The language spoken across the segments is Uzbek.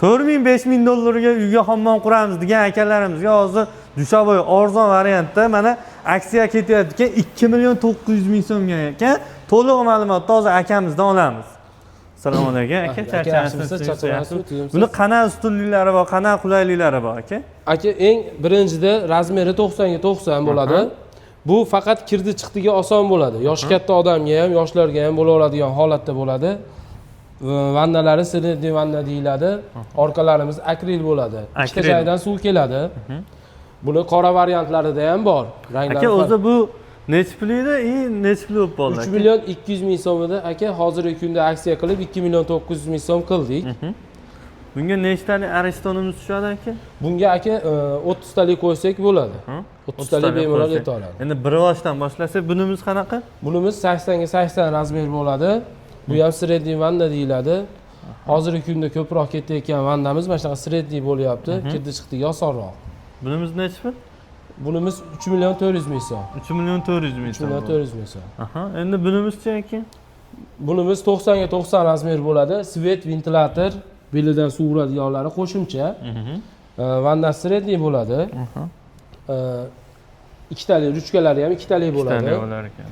$4000-5000 dollarga uyga hammom quramiz degan akalarimizga hozir dushaboy arzon variantda mana aksiya ketayotgan 2.900.000 so'mga ekan. To'liq ma'lumotni hozir akamizdan olamiz. Assalomu alaykum aka, charchamaysiz. Buni qana ustunliklari bor, qana qulayliklari bor aka? Aka, eng birinchida razmeri 90 ga 90 bo'ladi. Bu faqat kirdi chiqdiga oson bo'ladi. Yoshi katta odamga ham, yoshlarga ham bo'laveradigan holatda bo'ladi. Vannalari sredniy vanna deyiladi. Orqalarimiz akril bo'ladi. Ikkita joydan suv keladi. Buni qora variantlarida ham bor. Aka, o'zi bu nechi pulida? Nechi pul bo'lib qoldi? 3.200.000 so'mida aka, hozirgi kunda aksiya qilib 2.900.000 so'm qildik. Bunga nechtalik aristonimiz tushadi aka? Bunga aka 30 talik qo'ysak bo'ladi. 30 talik bemalol yeta oladi. Endi bir yoshdan boshlasak, bunimiz qanaqa? Bunimiz 80 ga 80 razmer bo'ladi. Bu ham sredniy vanna deyiladi. Hozirgi kunda ko'proq ketayotgan vannamiz mana shunaqa sredniy bo'lyapti. Kirdi chiqdiga osonroq. Bunimiz nechi pul? Bunimiz 3.400.000 so'm. 3.400.000 so'm. 3.400.000 so'm. Aha, endi bunimizchi aka? Bunimiz 90 ga 90 razmer bo'ladi. Svet, ventilator, belidan suv uradiganlari qo'shimcha. Vanna sredniy bo'ladi. Ikkitali ruchkalari ham ikkitali bo'ladi. Ikkitali bo'lar ekan.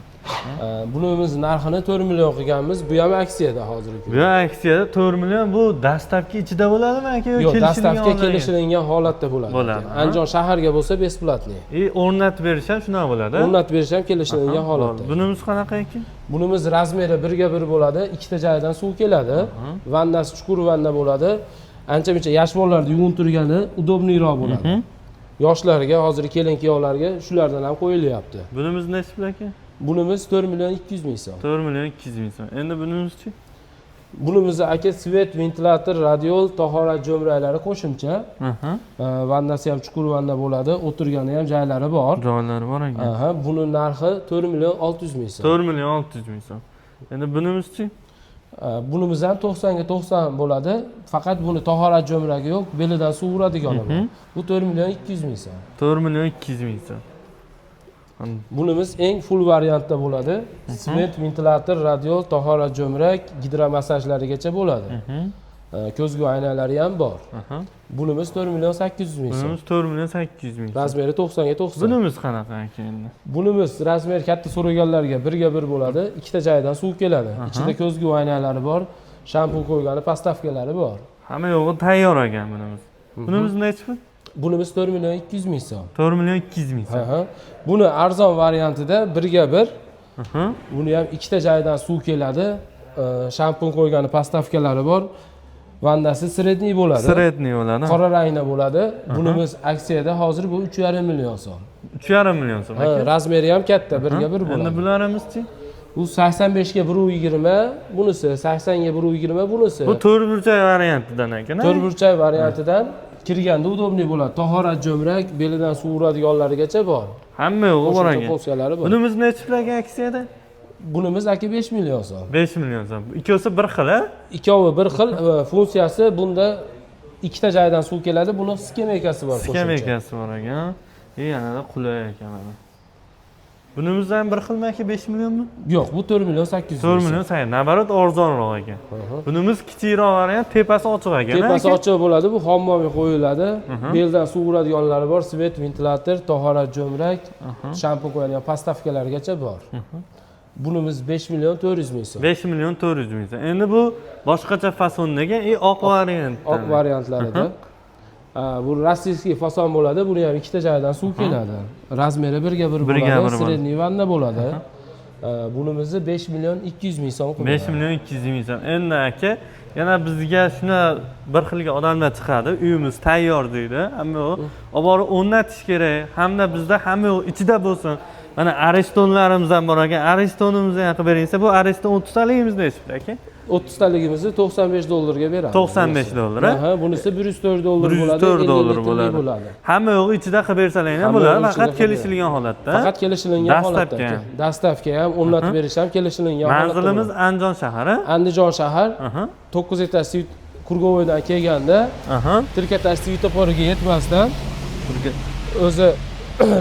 Bunimiz narxini 4 million qilganmiz. Bu ham aksiyada hozirgi. Bu aksiyada 4 million. Bu dastavka ichida bo'ladimi aka? Yo'q, dastavka kelishilingan holatda bo'ladi. Andijon shaharga bo'lsa besplatniy. O'rnatib berish ham shunaqa bo'ladi. O'rnatib berish ham kelishilingan holatda. Bunimiz qanaqa ekan? Bunimiz razmeri 1 ga 1 bo'ladi. Ikkita joydan suv keladi. Vannasi chuqur vanna bo'ladi. Ancha-muncha yosh bolalarda yuvinib turgani udobniyroq bo'ladi. Yoshlarga, hozir kelin-kuyovlarga shulardan ham qo'yilyapti. Bunimiz nechi pul aka? Bunimiz 4.200.000 so'm. 4.200.000 so'm. Endi bunimizchi? Bunimiz aka svet, ventilator, radiol, tahorat jo'mraklari qo'shimcha. Vannasi ham chuqur vanna bo'ladi. O'tirgani ham joylari bor. Joylari bor ekan. Buni narxi 4.600.000 so'm. 4.600.000 so'm. Endi bunimizchi? Bunimiz ham 90 ga 90 bo'ladi. Faqat buni tahorat jo'mragi yo'q, belidan suv uradigani bor. Bu 4.200.000 so'm. 4.200.000 so'm. Bunimiz eng full variantda bo'ladi. Svet, ventilator, radiol, tahorat jo'mrak, gidromassajlarigacha bo'ladi. Ko'zgu aynalari ham bor. Bunimiz 4.800.000 so'm. Bunimiz 4.800.000 so'm. Razmeri 90 ga 90. Bunimiz qanaqa aka endi? Bunimiz razmer katta so'raganlarga 1 ga 1 bo'ladi. Ikkita joydan suv keladi. Ichida ko'zgu aynalari bor, shampun qo'ygani pastavkalari bor. Hamma yo'g'i tayyor ekan bunimiz. Bunimiz nechi pul? Bunimiz 4.200.000 so'm. 4.200.000 so'm. Buni arzon variantida 1 ga 1. Buni ham ikkita joydan suv keladi. Shampun qo'ygani pastavkalari bor. Vannasi sredniy bo'ladi. Sredniy bo'ladi. Qora rangda bo'ladi. Bunimiz aksiyada hozir bu 3.5 million so'm. 3.5 million so'm. Razmeri ham katta, 1 ga 1 bo'ladi. Endi bularimiz-chi? Bu 85 ga 1.20, bunisi 80 ga 1.20, bunisi. Bu 4 burchak variantidan ekan. 4 burchak variantidan kirganda udobniy bo'ladi. Tahorat jo'mrak, belidan suv uradiganlarigacha bor. Hamma yo'g'i bor ekan. Bor. Bunimiz nechi pul ekan aksiyada? Bunimiz aka 5 million so'm. 5 million so'm. Ikkosi bir xil, a? Ikkovi bir xil. Funksiyasi bunda ikkita joydan suv keladi. Buni skemeykasi bor. Skemeykasi bor ekan. Yanada qulay ekan mana. Bunimiz ham bir xilmi aka 5 millionmi? Yo'q, bu 4.800.000. 4 million sayt. Nabarat arzonroq ekan. Bunimiz kichikroq variant, tepasi ochiq ekan. Tepasi ochiq bo'ladi. Bu hammomga qo'yiladi. Beldan suv uradiganlari bor, svet, ventilator, tahorat jo'mrak, shampun qo'yadigan pastavkalargacha bor. Bunimiz 5.400.000 so'm. 5.400.000 so'm. Endi bu boshqacha fasondagi oq variant. Oq variantlarida. Bu rossiyskiy fason bo'ladi. Buni ham ikkita joydan suv keladi. Razmeri 1 ga 1 bo'ladi. Sredniy vanna bo'ladi. Bunimizni 5.200.000 so'm qiladi. 5.200.000 so'm. Endi aka, yana bizga shuna bir xilga odamlar chiqadi. Uyimiz tayyor deydi. Ammo olib borib o'rnatish kerak. Hamda bizda hamma ichida bo'lsin. Mana aristonlarimiz ham bor ekan. Aristonimizni ham qilib beringsa, bu ariston 30 taligimiz nechi pul aka? 30 taligimizni $95 beramiz. $95. Bunisi $104 bo'ladi. $104 bo'ladi. Hamma yo'g'i ichida qilib bersalar bo'ladi, faqat kelishilgan holatda. Faqat kelishilgan holatda. Dastavka ham, o'rnatib berish ham kelishilgan holatda. Manzilimiz Andijon shahari. Andijon shahar. 9 etaj Kurgovoydan kelganda, Tirkatash svetoforga yetmasdan o'zi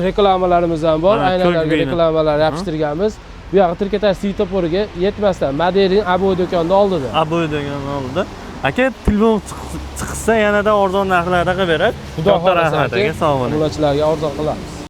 reklamalarimiz ham bor. Aynalarga reklamalar yopishtirganmiz. Bu yoqda Tirkatash svetoforga yetmasdan Maderin Aboy do'konining oldida. Aboy do'konining oldida. aka telefon chiqsa yanada arzon narxlarda qilib beradi. Xudo Katta xohlasa rahmat aka, sog' bo'ling. Obunachilariga arzon qilamiz.